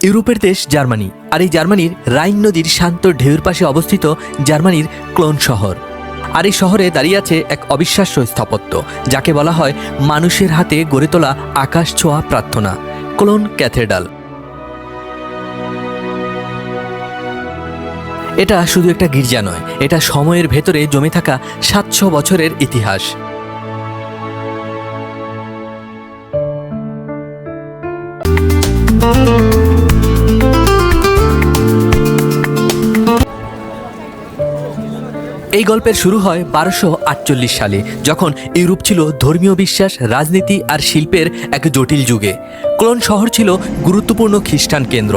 ইউরোপের দেশ জার্মানি, আর এই জার্মানির রাইন নদীর শান্ত ঢেউর পাশে অবস্থিত জার্মানির ক্লোন শহর। আর এই শহরে দাঁড়িয়ে আছে এক অবিশ্বাস্য স্থাপত্য, যাকে বলা হয় মানুষের হাতে গড়ে তোলা আকাশ ছোঁয়া প্রার্থনা, ক্লোন ক্যাথেড্রাল। এটা শুধু একটা গির্জা নয়, এটা সময়ের ভেতরে জমে থাকা 700 বছরের ইতিহাস। এই গল্পের শুরু হয় 1248 সালে, যখন ইউরোপ ছিল ধর্মীয় বিশ্বাস, রাজনীতি আর শিল্পের এক জটিল যুগে। ক্লোন শহর ছিল গুরুত্বপূর্ণ খ্রিস্টান কেন্দ্র।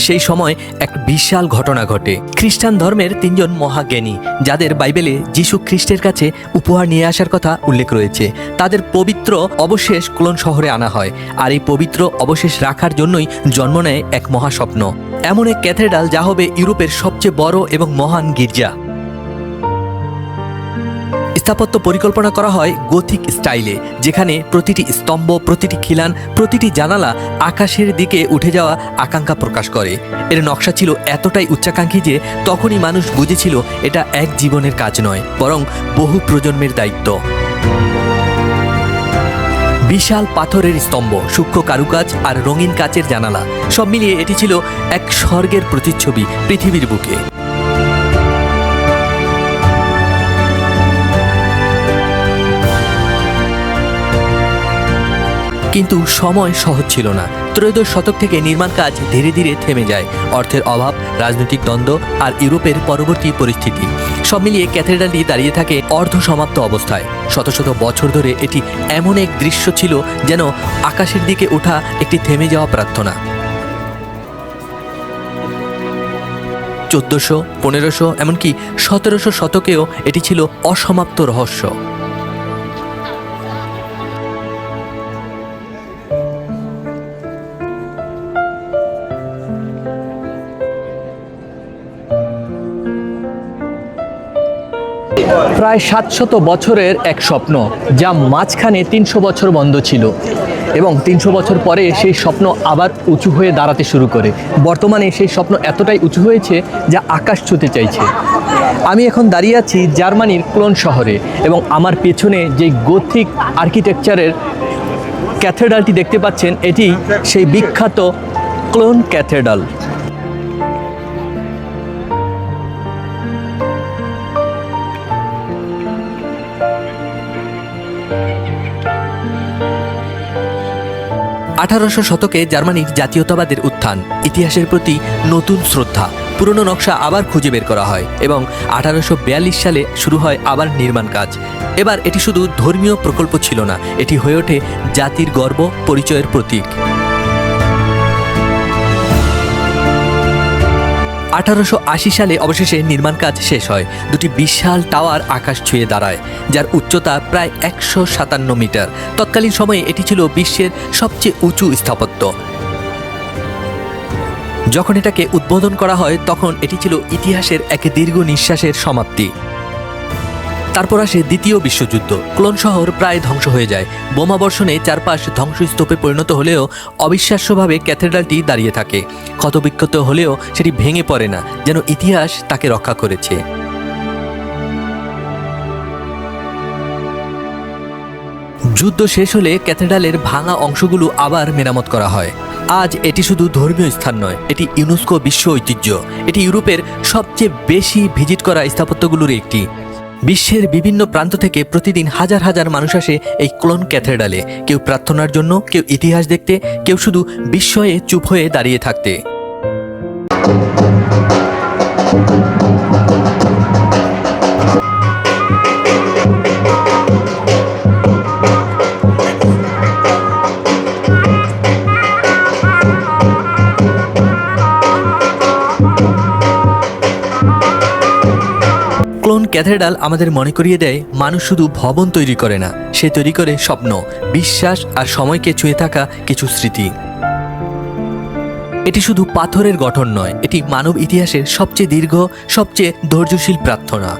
সেই সময় এক বিশাল ঘটনা ঘটে। খ্রিস্টান ধর্মের 3 জন মহাজ্ঞানী, যাদের বাইবেলে যীশু খ্রিস্টের কাছে উপহার নিয়ে আসার কথা উল্লেখ রয়েছে, তাদের পবিত্র অবশেষ ক্লোন শহরে আনা হয়। আর এই পবিত্র অবশেষ রাখার জন্যই জন্ম নেয় এক মহাস্বপ্ন, এমন এক ক্যাথেড্রাল যা হবে ইউরোপের সবচেয়ে বড় এবং মহান গির্জা। স্থাপত্য পরিকল্পনা করা হয় গোথিক স্টাইলে, যেখানে প্রতিটি স্তম্ভ, প্রতিটি খিলান, প্রতিটি জানালা আকাশের দিকে উঠে যাওয়া আকাঙ্ক্ষা প্রকাশ করে। এর নকশা ছিল এতটাই উচ্চাকাঙ্ক্ষী যে তখনই মানুষ বুঝেছিল এটা এক জীবনের কাজ নয়, বরং বহু প্রজন্মের দায়িত্ব। বিশাল পাথরের স্তম্ভ, সূক্ষ্ম কারুকাজ আর রঙিন কাচের জানালা, সব মিলিয়ে এটি ছিল এক স্বর্গের প্রতিচ্ছবি পৃথিবীর বুকে। কিন্তু সময় সহজ ছিল না। ত্রয়োদশ শতক থেকে নির্মাণ কাজ ধীরে ধীরে থেমে যায়। অর্থের অভাব, রাজনৈতিক দ্বন্দ্ব আর ইউরোপের পরবর্তী পরিস্থিতি সব মিলিয়ে ক্যাথেড্রালটি দাঁড়িয়ে থাকে অর্ধসমাপ্ত অবস্থায়। শত শত বছর ধরে এটি এমন এক দৃশ্য ছিল যেন আকাশের দিকে ওঠা একটি থেমে যাওয়া প্রার্থনা। 1400, 1500, এমনকি 1700 শতকেও এটি ছিল অসমাপ্ত রহস্য। প্রায় 700 বছরের এক স্বপ্ন, যা মাঝখানে 300 বছর বন্ধ ছিল, এবং 300 বছর পরে সেই স্বপ্ন আবার উঁচু হয়ে দাঁড়াতে শুরু করে। বর্তমানে সেই স্বপ্ন এতটাই উঁচু হয়েছে যা আকাশ ছুঁতে চাইছে। আমি এখন দাঁড়িয়ে আছি জার্মানির ক্লোন শহরে, এবং আমার পেছনে যে গোথিক আর্কিটেকচারের ক্যাথেড্রালটি দেখতে পাচ্ছেন, এটি সেই বিখ্যাত ক্লোন ক্যাথেড্রাল। আঠারোশো শতকে জার্মানির জাতীয়তাবাদের উত্থান, ইতিহাসের প্রতি নতুন শ্রদ্ধা, পুরনো নকশা আবার খুঁজে বের করা হয়, এবং 1842 সালে শুরু হয় আবার নির্মাণ কাজ। এবার এটি শুধু ধর্মীয় প্রকল্প ছিল না, এটি হয়ে ওঠে জাতির গর্ব, পরিচয়ের প্রতীক। 1880 সালে অবশেষে নির্মাণ কাজ শেষ হয়। দুটি বিশাল টাওয়ার আকাশ ছুঁয়ে দাঁড়ায়, যার উচ্চতা প্রায় 157 মিটার। তৎকালীন সময়ে এটি ছিল বিশ্বের সবচেয়ে উঁচু স্থাপত্য। যখন এটাকে উদ্বোধন করা হয়, তখন এটি ছিল ইতিহাসের এক দীর্ঘ নিঃশ্বাসের সমাপ্তি। তারপর আসে দ্বিতীয় বিশ্বযুদ্ধ। ক্লোন শহর প্রায় ধ্বংস হয়ে যায়। বোমাবর্ষণে চারপাশ ধ্বংসস্তূপে পরিণত হলেও অবিশ্বাস্যভাবে ক্যাথেড্রালটি দাঁড়িয়ে থাকে। ক্ষতবিক্ষত হলেও সেটি ভেঙে পড়ে না, যেন ইতিহাস তাকে রক্ষা করেছে। যুদ্ধ শেষ হলে ক্যাথেড্রালের ভাঙা অংশগুলো আবার মেরামত করা হয়। আজ এটি শুধু ধর্মীয় স্থান নয়, এটি ইউনেস্কো বিশ্ব ঐতিহ্য। এটি ইউরোপের সবচেয়ে বেশি ভিজিট করা স্থাপত্যগুলোর একটি। বিশ্বের বিভিন্ন প্রান্ত থেকে প্রতিদিন হাজার হাজার মানুষ আসে এই ক্লোন ক্যাথেড্রালে, কেউ প্রার্থনার জন্য, কেউ ইতিহাস দেখতে, কেউ শুধু বিস্ময়ে চুপ হয়ে দাঁড়িয়ে থাকতে। ক্লোন ক্যাথেড্রাল আমাদের মনে করিয়ে দেয়, মানুষ শুধু ভবন তৈরি করে না, সে তৈরি করে স্বপ্ন, বিশ্বাস আর সময়কে ছুঁয়ে থাকা কিছু স্মৃতি। এটি শুধু পাথরের গঠন নয়, এটি মানব ইতিহাসের সবচেয়ে দীর্ঘ, সবচেয়ে ধৈর্যশীল প্রার্থনা।